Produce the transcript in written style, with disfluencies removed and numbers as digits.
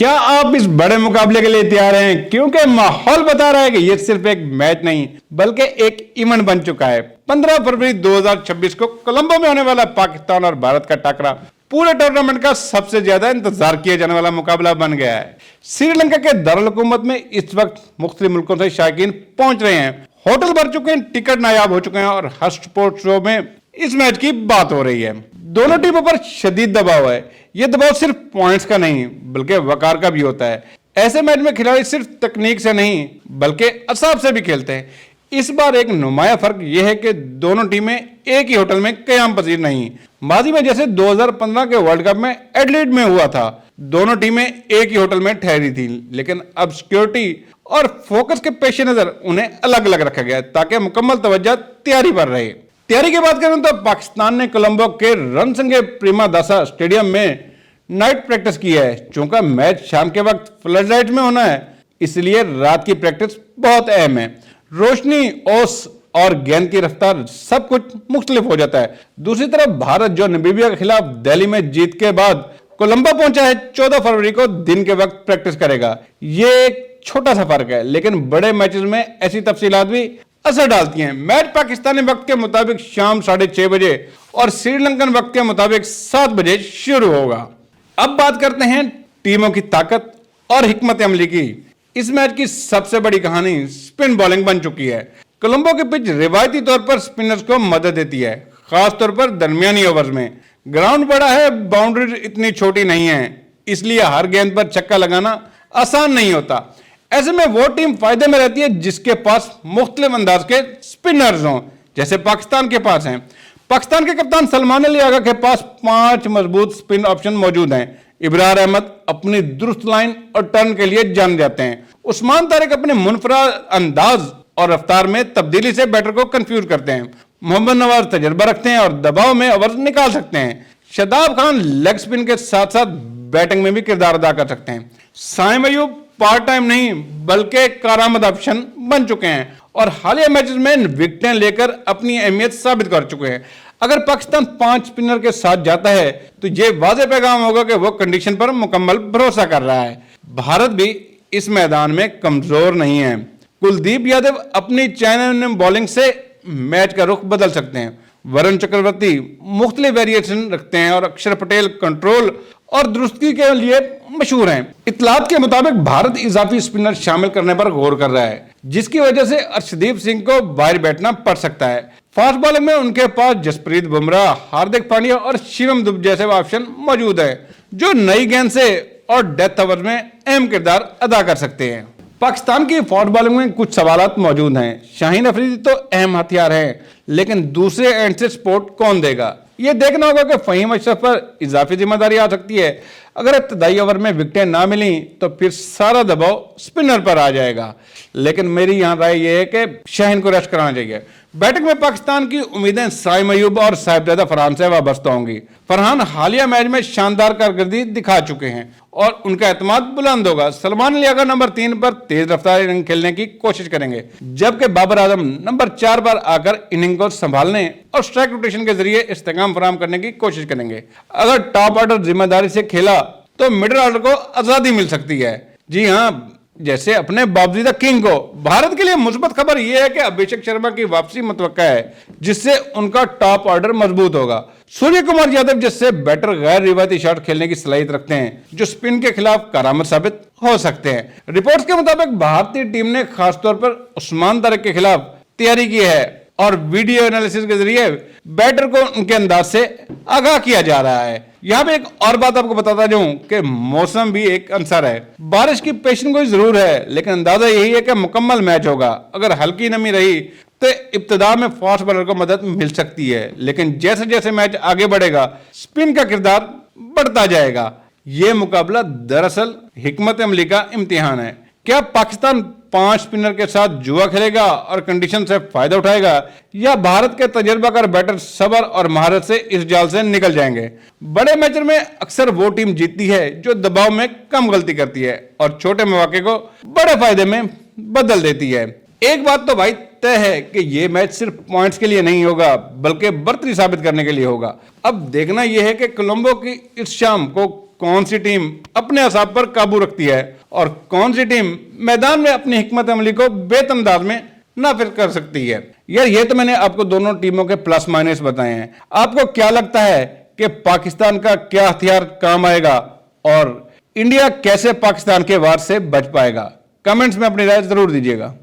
क्या आप इस बड़े मुकाबले के लिए तैयार हैं? क्योंकि माहौल बता रहा है कि यह सिर्फ एक मैच नहीं बल्कि एक इवेंट बन चुका है। 15 फरवरी 2026 को कोलंबो में होने वाला पाकिस्तान और भारत का टकरा पूरे टूर्नामेंट का सबसे ज्यादा इंतजार किया जाने वाला मुकाबला बन गया है। श्रीलंका के दारुल हुकूमत में इस वक्त मुख्तलिफ मुल्कों से शायकीन पहुंच रहे हैं, होटल भर चुके हैं, टिकट नायाब हो चुके हैं और हर स्पोर्ट्स शो में इस मैच की बात हो रही है। दोनों टीमों पर शदीद दबाव है। यह दबाव सिर्फ पॉइंट्स का नहीं बल्कि वकार का भी होता है। ऐसे मैच में खिलाड़ी सिर्फ तकनीक से नहीं बल्कि असाब से भी खेलते हैं। इस बार एक नुमाया फर्क यह है कि दोनों टीमें एक ही होटल में कयाम पजीर नहीं। माजी में जैसे 2015 के वर्ल्ड कप में एडलेड में हुआ था, दोनों टीमें एक ही होटल में ठहरी थी, लेकिन अब सिक्योरिटी और फोकस के पेश नजर उन्हें अलग अलग रखा गया ताकि मुकम्मल तवज्जो तैयारी पर रहे। तैयारी की बात करें तो पाकिस्तान ने कोलंबो के रणसंगे प्रेमदासा स्टेडियम में नाइट प्रैक्टिस की है। चूंकि मैच शाम के वक्त फ्लड लाइट में होना है, इसलिए रात की प्रैक्टिस बहुत अहम है। रोशनी, ओस और गेंद की रफ्तार सब कुछ मुख्तलिफ हो जाता है। दूसरी तरफ भारत जो नामीबिया के खिलाफ दिल्ली में जीत के बाद कोलंबो पहुंचा है, 14 फरवरी को दिन के वक्त प्रैक्टिस करेगा। ये एक छोटा सा फर्क है, लेकिन बड़े मैचेस में ऐसी तफसीलात भी असर डालती हैं। मैच पाकिस्तानी वक्त के मुताबिक शाम 6:30 बजे और श्रीलंकन वक्त के मुताबिक 7 बजे शुरू होगा। अब बात करते हैं टीमों की ताकत और हिकमत अमली की। इस मैच की सबसे बड़ी कहानी स्पिन बॉलिंग बन चुकी है। कोलंबो की पिच रिवायती तौर पर स्पिनर्स को मदद देती है, खासतौर पर दरमियानी ओवर्स में। ग्राउंड बड़ा है, बाउंड्री इतनी छोटी नहीं है, इसलिए हर गेंद पर छक्का लगाना आसान नहीं होता। ऐसे में वो टीम फायदे में रहती है जिसके पास मुख्तलिफ अंदाज के स्पिनर्स हों, जैसे पाकिस्तान के पास हैं। पाकिस्तान के कप्तान सलमान अली आगा के पास 5 मजबूत स्पिन ऑप्शन मौजूद हैं। इब्रार अहमद अपनी दुरुस्त लाइन और टर्न के लिए जाने जाते हैं। उस्मान तारिक अपने मुनफरद अंदाज और रफ्तार में तब्दीली से बैटर को कंफ्यूज करते हैं। मोहम्मद नवाज तजर्बा रखते हैं और दबाव में ओवर निकाल सकते हैं। शादाब खान लेग स्पिन के साथ साथ बैटिंग में भी किरदार अदा कर सकते हैं। साइम अयूब पार्ट टाइम नहीं बल्कि कारआमद ऑप्शन बन चुके हैं और हालिया मैचेस में विकेटें लेकर अपनी अहमियत साबित कर चुके हैं। अगर पाकिस्तान 5 स्पिनर के साथ जाता है तो यह वाज़ेह पैगाम होगा कि वो कंडीशन पर मुकम्मल भरोसा कर रहा है। भारत भी इस मैदान में कमजोर नहीं है। कुलदीप यादव अपनी चाइना बॉलिंग से मैच का रुख बदल सकते हैं। वरुण चक्रवर्ती मुख्तलिफ वेरिएशन रखते हैं और अक्षर पटेल कंट्रोल और दुरुस्ती के लिए मशहूर हैं। इतलात के मुताबिक भारत इजाफी स्पिनर शामिल करने पर गौर कर रहा है, जिसकी वजह से अर्शदीप सिंह को बाहर बैठना पड़ सकता है। फास्ट बॉलिंग में उनके पास जसप्रीत बुमराह, हार्दिक पांड्या और शिवम दुबे जैसे ऑप्शन मौजूद हैं, जो नई गेंद से और डेथ ओवर में अहम किरदार अदा कर सकते हैं। पाकिस्तान की फास्ट बॉलिंग में कुछ सवालात मौजूद हैं। शाहीन अफरीदी तो अहम हथियार है, लेकिन दूसरे एंड से सपोर्ट कौन देगा? यह देखना होगा कि फहीम अशरफ पर इजाफी जिम्मेदारी आ सकती है। अगर इब्तदाई ओवर में विकेटें ना मिली तो फिर सारा दबाव स्पिनर पर आ जाएगा। लेकिन मेरी यहां राय यह है कि शाहीन को रेस्ट कराना चाहिए। बैटिंग में पाकिस्तान की उम्मीदें साइम अयूब और साहिबजादा फरहान से वाबस्ता होंगी। फरहान हालिया मैच में शानदार कारकर्दगी दिखा चुके हैं और उनका एतमाद बुलंद होगा। सलमान अली आगा नंबर 3 पर तेज रफ्तार इनिंग खेलने की कोशिश करेंगे, जबकि बाबर आजम नंबर 4 पर आकर इनिंग को संभालने और स्ट्राइक रोटेशन के जरिए इस्तेकाम फराहम करने की कोशिश करेंगे। अगर टॉप ऑर्डर जिम्मेदारी से खेला तो मिडिल ऑर्डर को आजादी मिल सकती है। जी हाँ, जैसे अपने बाबजीदा किंग को। भारत के लिए मुस्बत खबर यह है कि अभिषेक शर्मा की वापसी मुतवक्का है, जिससे उनका टॉप ऑर्डर मजबूत होगा। सूर्य कुमार यादव जैसे बैटर गैर रिवायती शॉट खेलने की सलाहियत रखते हैं, जो स्पिन के खिलाफ करामत साबित हो सकते हैं। रिपोर्ट्स के मुताबिक भारतीय टीम ने खासतौर पर उस्मान तारिक के खिलाफ तैयारी की है और वीडियो एनालिसिस के जरिए बैटर को उनके अंदाज से आगाह किया जा रहा है। यहाँ पे एक और बात आपको बताता जाऊं कि मौसम भी एक अंसर है। बारिश की पेशन गोई जरूर है, लेकिन अंदाजा यही है कि मुकम्मल मैच होगा। अगर हल्की नमी रही तो इब्तिदा में फास्ट बॉलर को मदद मिल सकती है, लेकिन जैसे जैसे मैच आगे बढ़ेगा स्पिन का किरदार बढ़ता जाएगा। यह मुकाबला दरअसल हिकमत अमली का इम्तिहान है। क्या पाकिस्तान 5 स्पिनर के साथ जुआ खेलेगा और कंडीशन से फायदा उठाएगा, या भारत के तजर्बाकार बैटर सब्र और महारत से इस जाल से निकल जाएंगे? बड़े मैच में अक्सर वो टीम जीतती है जो दबाव में कम गलती करती है और छोटे मौके को बड़े फायदे में बदल देती है। एक बात तो भाई तय है कि यह मैच सिर्फ पॉइंट्स के लिए नहीं होगा बल्कि बर्तरी साबित करने के लिए होगा। अब देखना यह है कि कोलंबो की इस शाम को कौन सी टीम अपने असाब पर काबू रखती है और कौन सी टीम मैदान में अपनी हिकमत अमली को बेतंदाज में नाफिज कर सकती है। यार ये तो मैंने आपको दोनों टीमों के प्लस माइनस बताए हैं। आपको क्या लगता है कि पाकिस्तान का क्या हथियार काम आएगा और इंडिया कैसे पाकिस्तान के वार से बच पाएगा? कमेंट्स में अपनी राय जरूर दीजिएगा।